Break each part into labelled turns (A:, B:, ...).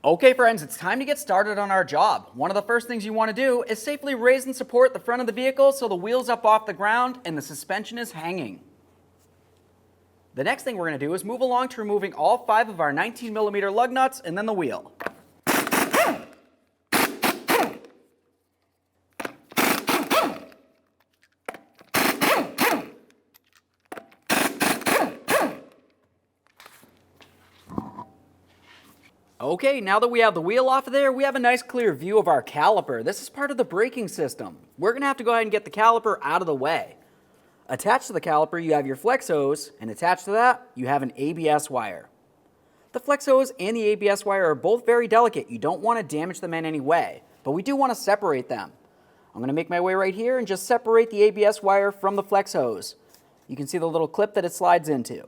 A: Okay friends, it's time to get started on our job. One of the first things you want to do is safely raise and support the front of the vehicle so the wheel's up off the ground and the suspension is hanging. The next thing we're going to do is move along to removing all 5 of our 19mm lug nuts and then the wheel. Okay, now that we have the wheel off of there, we have a nice clear view of our caliper. This is part of the braking system. We're going to have to go ahead and get the caliper out of the way. Attached to the caliper, you have your flex hose, and attached to that, you have an ABS wire. The flex hose and the ABS wire are both very delicate. You don't want to damage them in any way, but we do want to separate them. I'm going to make my way right here and just separate the ABS wire from the flex hose. You can see the little clip that it slides into.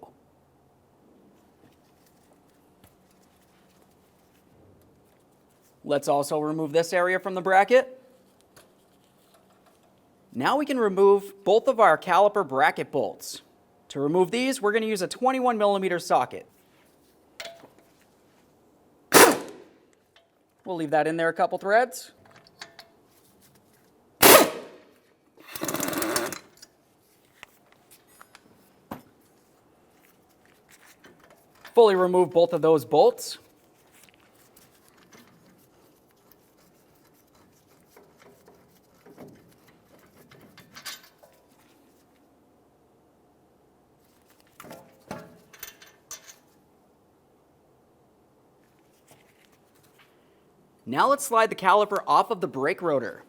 A: Let's also remove this area from the bracket. Now we can remove both of our caliper bracket bolts. To remove these, we're going to use a 21mm socket. We'll leave that in there a couple threads. Fully remove both of those bolts. Now let's slide the caliper off of the brake rotor.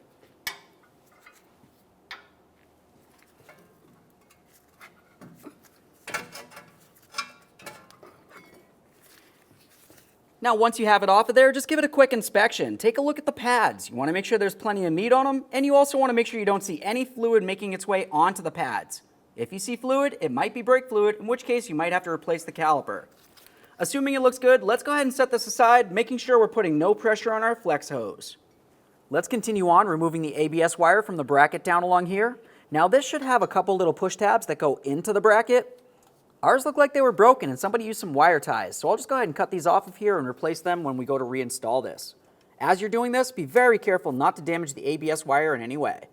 A: Now once you have it off of there, just give it a quick inspection. Take a look at the pads. You want to make sure there's plenty of meat on them, and you also want to make sure you don't see any fluid making its way onto the pads. If you see fluid, it might be brake fluid, in which case you might have to replace the caliper. Assuming it looks good, let's go ahead and set this aside, making sure we're putting no pressure on our flex hose. Let's continue on removing the ABS wire from the bracket down along here. Now this should have a couple little push tabs that go into the bracket. Ours look like they were broken and somebody used some wire ties, so I'll just go ahead and cut these off of here and replace them when we go to reinstall this. As you're doing this, be very careful not to damage the ABS wire in any way.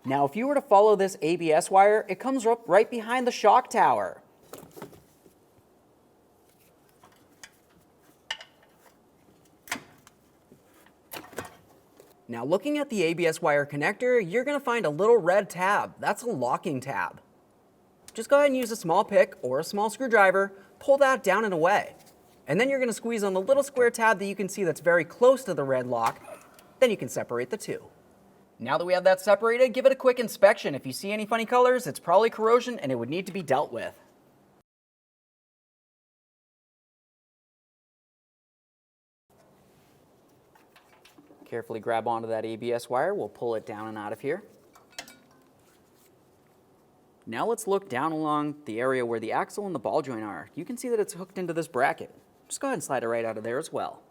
A: Now, if you were to follow this ABS wire, it comes up right behind the shock tower. Now, looking at the ABS wire connector, you're going to find a little red tab. That's a locking tab. Just go ahead and use a small pick or a small screwdriver, pull that down and away. And then you're going to squeeze on the little square tab that you can see that's very close to the red lock. Then you can separate the two. Now that we have that separated, give it a quick inspection. If you see any funny colors, it's probably corrosion and it would need to be dealt with. Carefully grab onto that ABS wire. We'll pull it down and out of here. Now let's look down along the area where the axle and the ball joint are. You can see that it's hooked into this bracket. Just go ahead and slide it right out of there as well.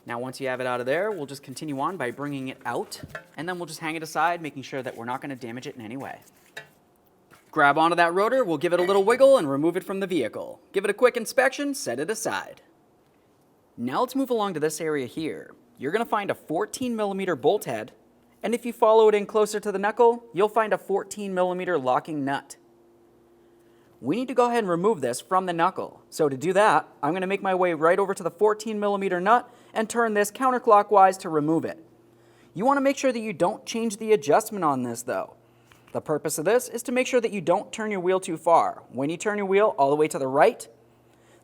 A: Now once you have it out of there, we'll just continue on by bringing it out, and then we'll just hang it aside, making sure that we're not going to damage it in any way. Grab onto that rotor, we'll give it a little wiggle and remove it from the vehicle. Give it a quick inspection, set it aside. Now let's move along to this area here. You're going to find a 14mm bolt head, and if you follow it in closer to the knuckle, you'll find a 14mm locking nut. We need to go ahead and remove this from the knuckle. So to do that, I'm going to make my way right over to the 14mm nut and turn this counterclockwise to remove it. You want to make sure that you don't change the adjustment on this though. The purpose of this is to make sure that you don't turn your wheel too far. When you turn your wheel all the way to the right,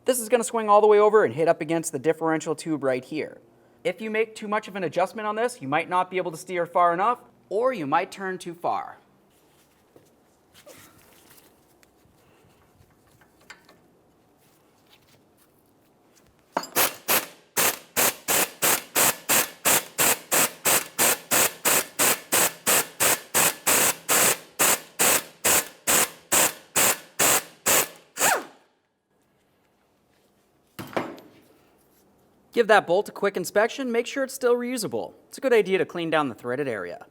A: this is going to swing all the way over and hit up against the differential tube right here. If you make too much of an adjustment on this, you might not be able to steer far enough, or you might turn too far. Give that bolt a quick inspection, make sure it's still reusable. It's a good idea to clean down the threaded area.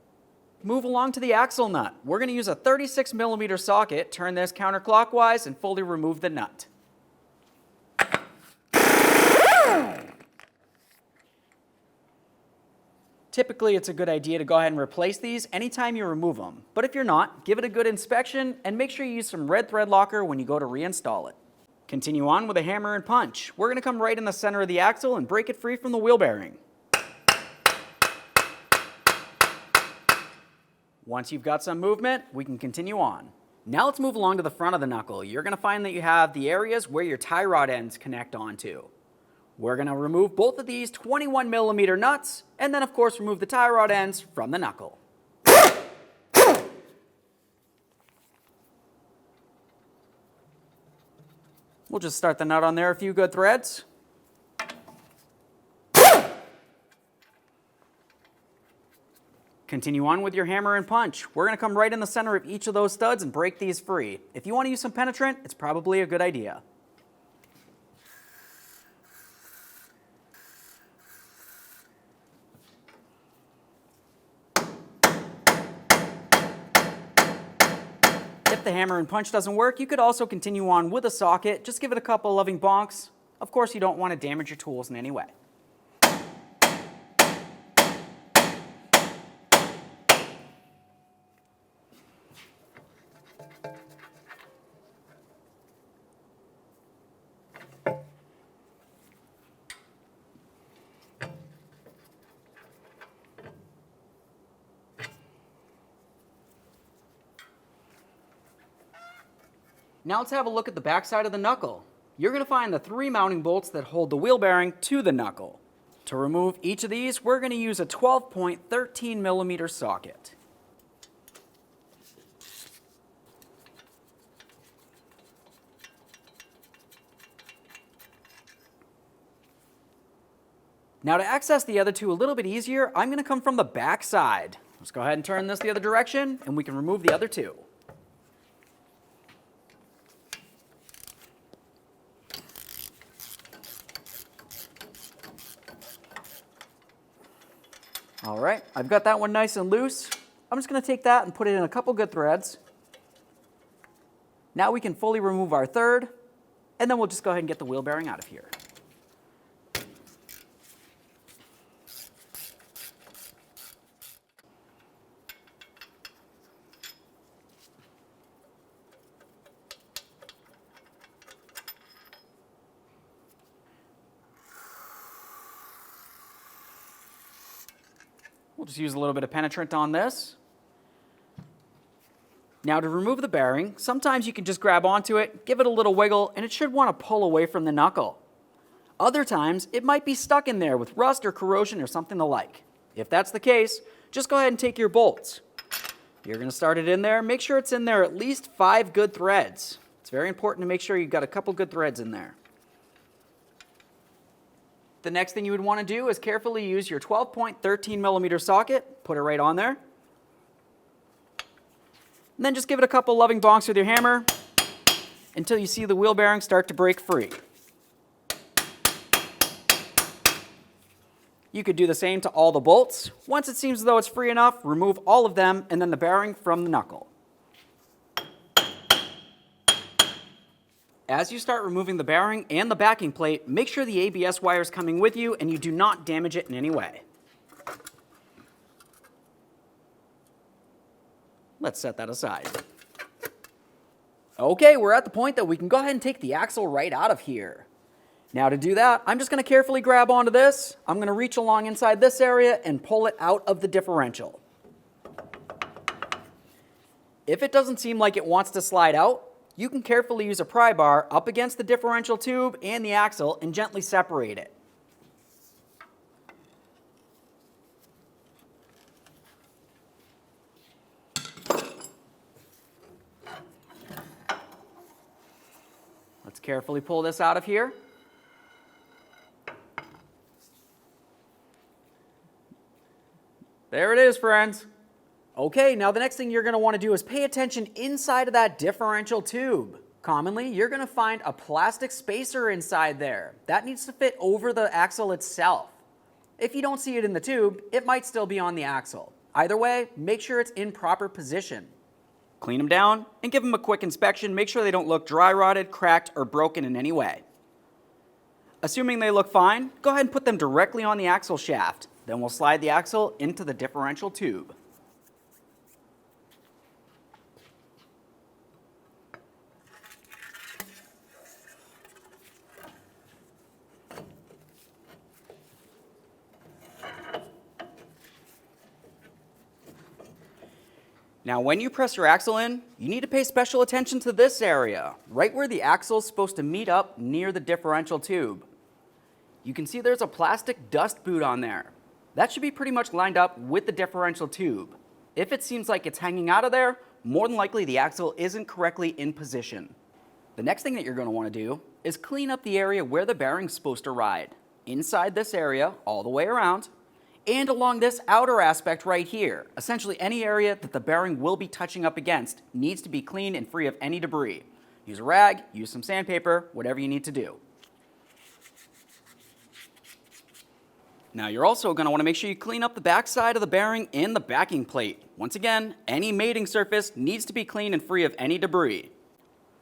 A: Move along to the axle nut. We're going to use a 36mm socket, turn this counterclockwise, and fully remove the nut. Typically, it's a good idea to go ahead and replace these anytime you remove them. But if you're not, give it a good inspection and make sure you use some red thread locker when you go to reinstall it. Continue on with a hammer and punch. We're going to come right in the center of the axle and break it free from the wheel bearing. Once you've got some movement, we can continue on. Now let's move along to the front of the knuckle. You're going to find that you have the areas where your tie rod ends connect onto. We're going to remove both of these 21mm nuts, and then of course remove the tie rod ends from the knuckle. We'll just start the nut on there a few good threads. Continue on with your hammer and punch. We're going to come right in the center of each of those studs and break these free. If you want to use some penetrant, it's probably a good idea. If the hammer and punch doesn't work, you could also continue on with a socket. Just give it a couple loving bonks. Of course, you don't want to damage your tools in any way. Now let's have a look at the back side of the knuckle. You're going to find the 3 mounting bolts that hold the wheel bearing to the knuckle. To remove each of these, we're going to use a 12.13mm socket. Now to access the other two a little bit easier, I'm going to come from the back side. Let's go ahead and turn this the other direction, and we can remove the other two. All right, I've got that one nice and loose. I'm just going to take that and put it in a couple good threads. Now we can fully remove our third, and then we'll just go ahead and get the wheel bearing out of here. We'll just use a little bit of penetrant on this. Now to remove the bearing, sometimes you can just grab onto it, give it a little wiggle, and it should want to pull away from the knuckle. Other times, it might be stuck in there with rust or corrosion or something the like. If that's the case, just go ahead and take your bolts. You're going to start it in there. Make sure it's in there at least 5 good threads. It's very important to make sure you've got a couple good threads in there. The next thing you would want to do is carefully use your 12.13mm socket, put it right on there, and then just give it a couple loving bonks with your hammer until you see the wheel bearing start to break free. You could do the same to all the bolts. Once it seems as though it's free enough, remove all of them and then the bearing from the knuckle. As you start removing the bearing and the backing plate, make sure the ABS wire is coming with you and you do not damage it in any way. Let's set that aside. Okay, we're at the point that we can go ahead and take the axle right out of here. Now to do that, I'm just going to carefully grab onto this. I'm going to reach along inside this area and pull it out of the differential. If it doesn't seem like it wants to slide out, you can carefully use a pry bar up against the differential tube and the axle and gently separate it. Let's carefully pull this out of here. There it is, friends. Okay, now the next thing you're going to want to do is pay attention inside of that differential tube. Commonly, you're going to find a plastic spacer inside there. That needs to fit over the axle itself. If you don't see it in the tube, it might still be on the axle. Either way, make sure it's in proper position. Clean them down and give them a quick inspection. Make sure they don't look dry rotted, cracked, or broken in any way. Assuming they look fine, go ahead and put them directly on the axle shaft. Then we'll slide the axle into the differential tube. Now when you press your axle in, you need to pay special attention to this area, right where the axle is supposed to meet up near the differential tube. You can see there's a plastic dust boot on there. That should be pretty much lined up with the differential tube. If it seems like it's hanging out of there, more than likely the axle isn't correctly in position. The next thing that you're going to want to do is clean up the area where the bearing's supposed to ride. Inside this area, all the way around, and along this outer aspect right here. Essentially any area that the bearing will be touching up against needs to be clean and free of any debris. Use a rag, use some sandpaper, whatever you need to do. Now you're also going to want to make sure you clean up the back side of the bearing and the backing plate. Once again, any mating surface needs to be clean and free of any debris.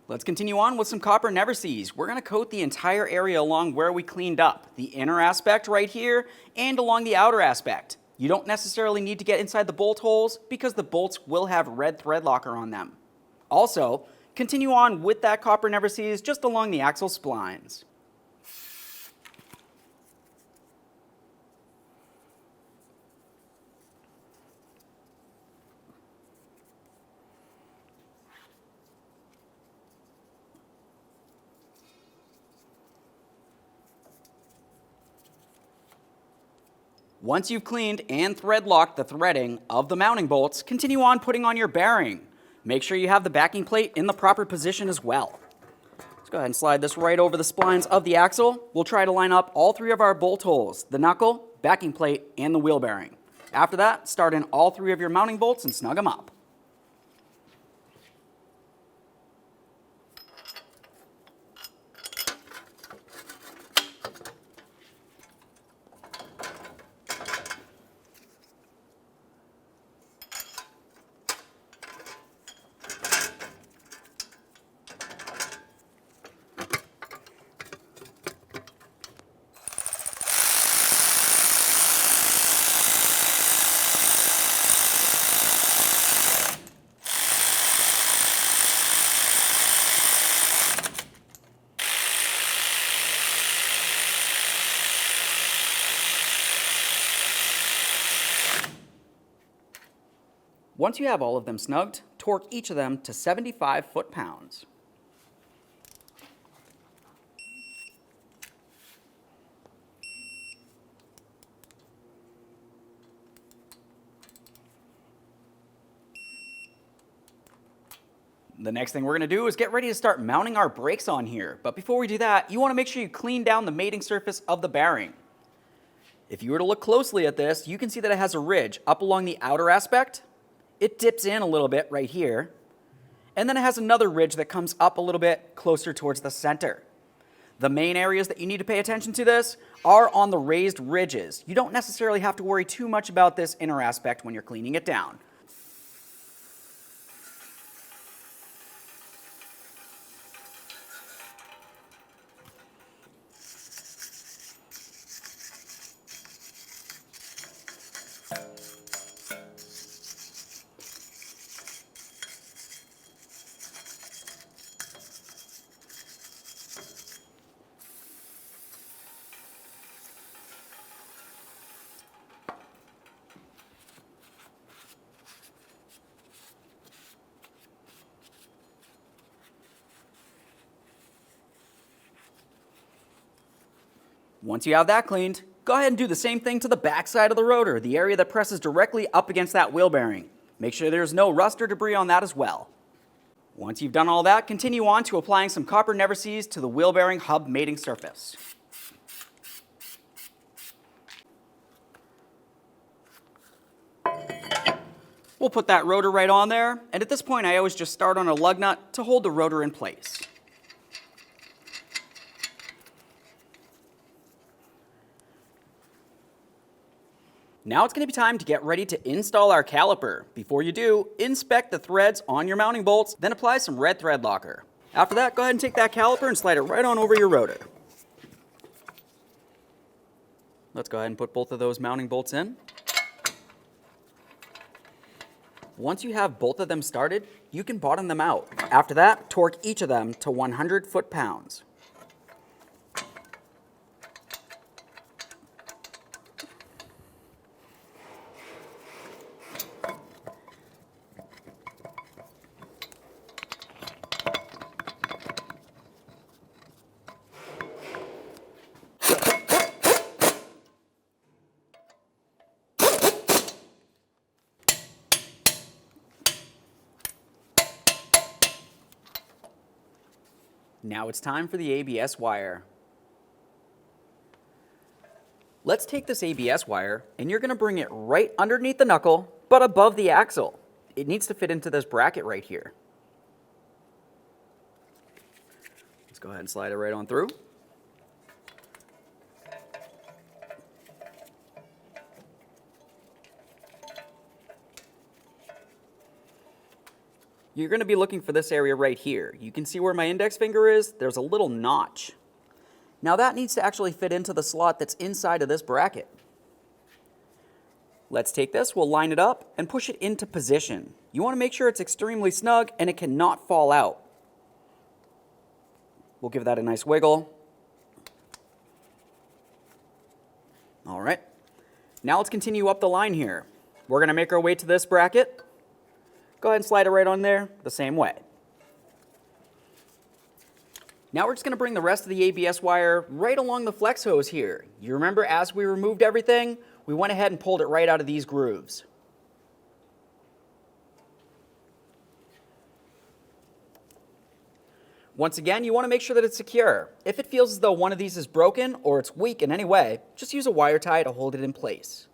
A: Let's continue on with some copper never sees. We're going to coat the entire area along where we cleaned up, the inner aspect right here and along the outer aspect. You don't necessarily need to get inside the bolt holes because the bolts will have red thread locker on them. Also, continue on with that copper never sees just along the axle splines. Once you've cleaned and thread locked the threading of the mounting bolts, continue on putting on your bearing. Make sure you have the backing plate in the proper position as well. Let's go ahead and slide this right over the splines of the axle. We'll try to line up all three of our bolt holes, the knuckle, backing plate, and the wheel bearing. After that, start in all three of your mounting bolts and snug them up. Once you have all of them snugged, torque each of them to 75 foot-pounds. The next thing we're going to do is get ready to start mounting our brakes on here. But before we do that, you want to make sure you clean down the mating surface of the bearing. If you were to look closely at this, you can see that it has a ridge up along the outer aspect. It dips in a little bit right here, and then it has another ridge that comes up a little bit closer towards the center. The main areas that you need to pay attention to this are on the raised ridges. You don't necessarily have to worry too much about this inner aspect when you're cleaning it down. Once you have that cleaned, go ahead and do the same thing to the back side of the rotor, the area that presses directly up against that wheel bearing. Make sure there's no rust or debris on that as well. Once you've done all that, continue on to applying some copper never sees to the wheel bearing hub mating surface. We'll put that rotor right on there, and at this point I always just start on a lug nut to hold the rotor in place. Now it's going to be time to get ready to install our caliper. Before you do, inspect the threads on your mounting bolts, then apply some red thread locker. After that, go ahead and take that caliper and slide it right on over your rotor. Let's go ahead and put both of those mounting bolts in. Once you have both of them started, you can bottom them out. After that, torque each of them to 100 foot-pounds. Now it's time for the ABS wire. Let's take this ABS wire and you're going to bring it right underneath the knuckle, but above the axle. It needs to fit into this bracket right here. Let's go ahead and slide it right on through. You're going to be looking for this area right here. You can see where my index finger is. There's a little notch. Now that needs to actually fit into the slot that's inside of this bracket. Let's take this, we'll line it up and push it into position. You want to make sure it's extremely snug and it cannot fall out. We'll give that a nice wiggle. All right. Now let's continue up the line here. We're going to make our way to this bracket. Go ahead and slide it right on there the same way. Now we're just going to bring the rest of the ABS wire right along the flex hose here. You remember as we removed everything, we went ahead and pulled it right out of these grooves. Once again, you want to make sure that it's secure. If it feels as though one of these is broken or it's weak in any way, just use a wire tie to hold it in place.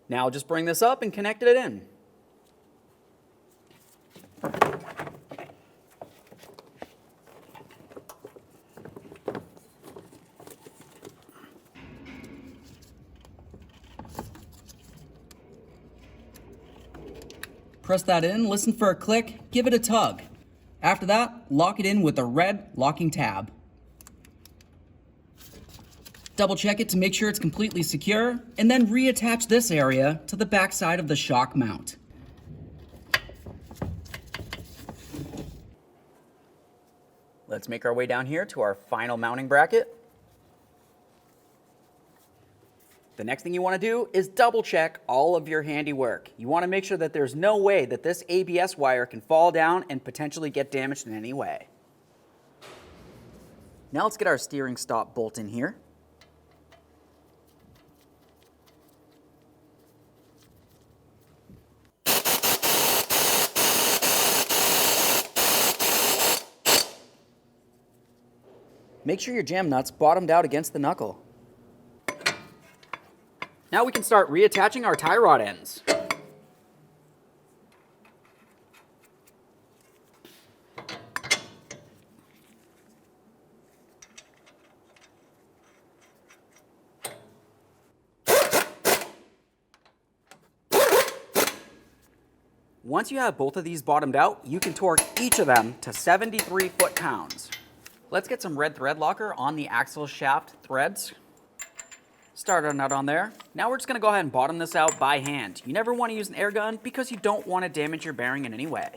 A: Now just bring this up and connect it in. Press that in, listen for a click, give it a tug. After that, lock it in with the red locking tab. Double check it to make sure it's completely secure, and then reattach this area to the back side of the shock mount. Let's make our way down here to our final mounting bracket. The next thing you want to do is double check all of your handiwork. You want to make sure that there's no way that this ABS wire can fall down and potentially get damaged in any way. Now let's get our steering stop bolt in here. Make sure your jam nut's bottomed out against the knuckle. Now we can start reattaching our tie rod ends. Once you have both of these bottomed out, you can torque each of them to 73 foot-pounds. Let's get some red thread locker on the axle shaft threads. Start our nut on there. Now we're just going to go ahead and bottom this out by hand. You never want to use an air gun because you don't want to damage your bearing in any way.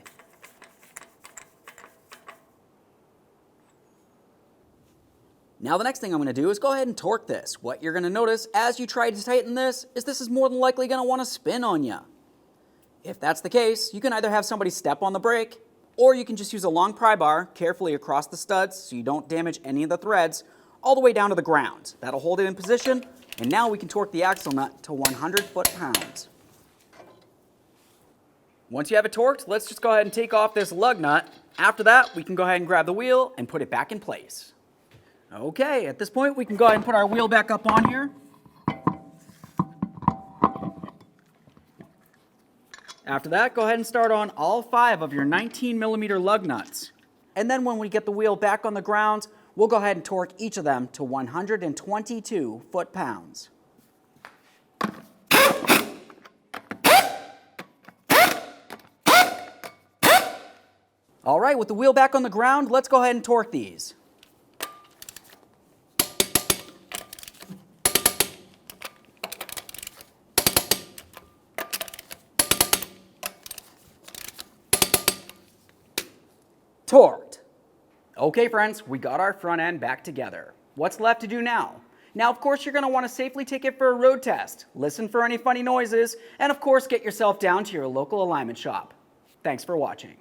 A: Now the next thing I'm going to do is go ahead and torque this. What you're going to notice as you try to tighten this is more than likely going to want to spin on you. If that's the case, you can either have somebody step on the brake, or you can just use a long pry bar carefully across the studs so you don't damage any of the threads all the way down to the ground. That'll hold it in position, and now we can torque the axle nut to 100 foot-pounds. Once you have it torqued, let's just go ahead and take off this lug nut. After that, we can go ahead and grab the wheel and put it back in place. Okay, at this point, we can go ahead and put our wheel back up on here. After that, go ahead and start on all 5 of your 19mm lug nuts. And then when we get the wheel back on the ground, we'll go ahead and torque each of them to 122 foot-pounds. All right, with the wheel back on the ground, let's go ahead and torque these. Torqued. Okay friends, we got our front end back together. What's left to do now? Now of course you're going to want to safely take it for a road test, listen for any funny noises, and of course get yourself down to your local alignment shop. Thanks for watching.